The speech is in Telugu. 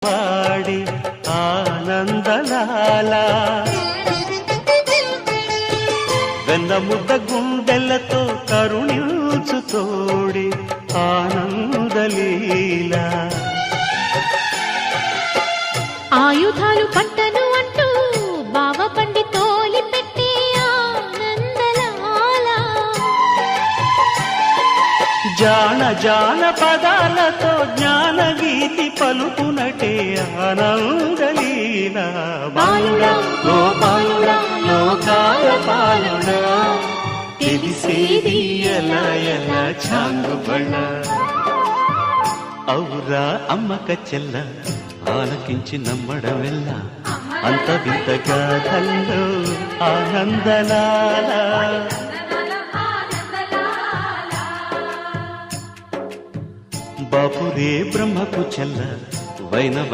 పాడి ఆనందలాల వెన్న ముద్ద గుండెలతో కరుణించు తోడి ఆనందలీల ఆయుధాలు పట్టను అంటూ బావ పండి తోలి పెట్టే ఆనందలాల జాన జాన పదాలతో జ్ఞాన గీతి పలుకునటే ఆనందలీల బాలుడా గోపాలుడా లోకాల పాలుడా తెలిసేది ఎలా ఎలా చాంగుబళ్ళ ఔరా అమ్మక చెల్ల ఆలకించి నమ్మడమెల్ల అంత వింత గాథల్లో ఆనందలాల బాపురే బ్రహ్మకు చెల్ల వైనవ